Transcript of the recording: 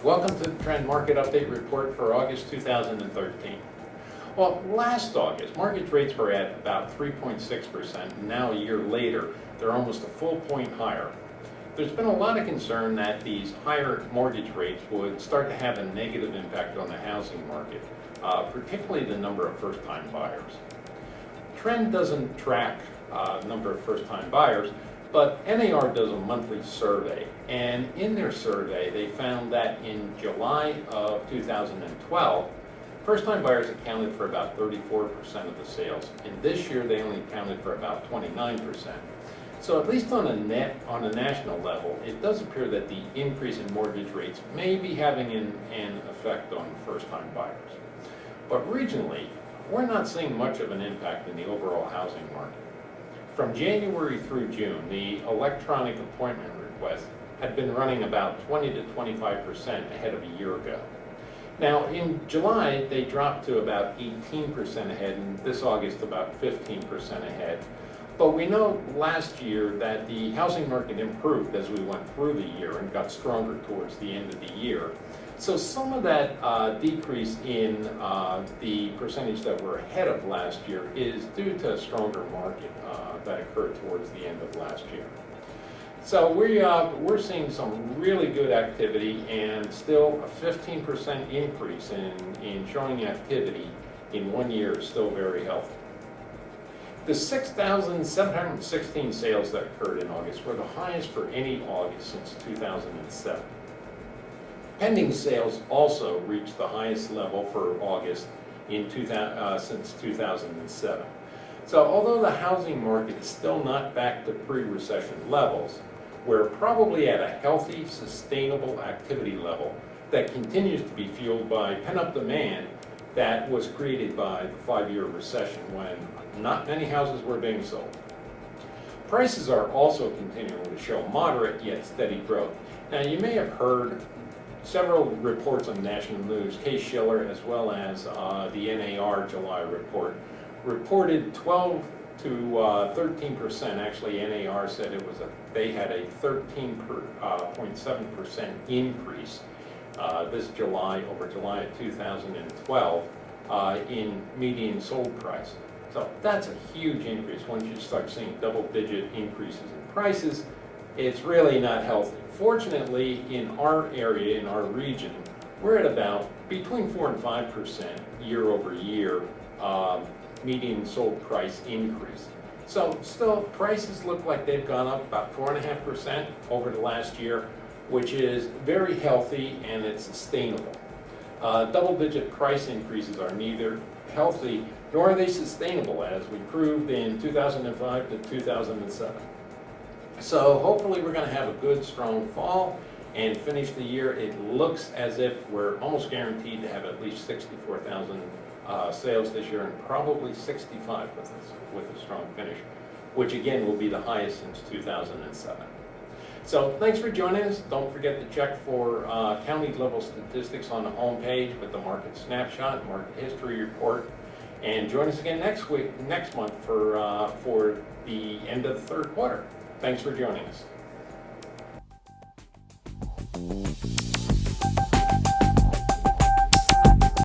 Welcome to the Trend Market Update Report for August 2013. Well, last August, mortgage rates were at about 3.6%, and now a year later, they're almost a full point higher. There's been a lot of concern that these higher mortgage rates would start to have a negative impact on the housing market, particularly the number of first-time buyers. Trend doesn't track number of first-time buyers, but NAR does a monthly survey, and in their survey they found that in July of 2012, first-time buyers accounted for about 34% of the sales, and this year they only accounted for about 29%. So at least on a national level, it does appear that the increase in mortgage rates may be having an effect on first-time buyers. But regionally, we're not seeing much of an impact in the overall housing market. From January through June, the electronic appointment requests had been running about 20 to 25% ahead of a year ago. Now, in July, they dropped to about 18% ahead, and this August about 15% ahead. But we know last year that the housing market improved as we went through the year and got stronger towards the end of the year. So some of that decrease in the percentage that we're ahead of last year is due to a stronger market that occurred towards the end of last year. So we're seeing some really good activity, and still a 15% increase in showing activity in 1 year is still very healthy. The 6,716 sales that occurred in August were the highest for any August since 2007. Pending sales also reached the highest level for August since 2007. So although the housing market is still not back to pre-recession levels, we're probably at a healthy, sustainable activity level that continues to be fueled by pent-up demand that was created by the 5-year recession when not many houses were being sold. Prices are also continuing to show moderate yet steady growth. Now, you may have heard several reports on national news. Case-Shiller, as well as the NAR July report, reported 12 to 13%. Actually, NAR said they had a 13.7% increase this July over July of 2012 in median sold price. So that's a huge increase. Once you start seeing double-digit increases in prices, it's really not healthy. Fortunately, in our area, in our region, we're at about between 4 and 5% year over year median sold price increase. So still, prices look like they've gone up about 4.5% over the last year, which is very healthy and it's sustainable. Double-digit price increases are neither healthy nor are they sustainable, as we proved in 2005 to 2007. So hopefully we're going to have a good, strong fall and finish the year. It looks as if we're almost guaranteed to have at least 64,000 sales this year, and probably 65 with a strong finish, which again will be the highest since 2007. So thanks for joining us. Don't forget to check for county level statistics on the home page with the market snapshot, market history report, and join us again next month for the end of the third quarter. Thanks for joining us.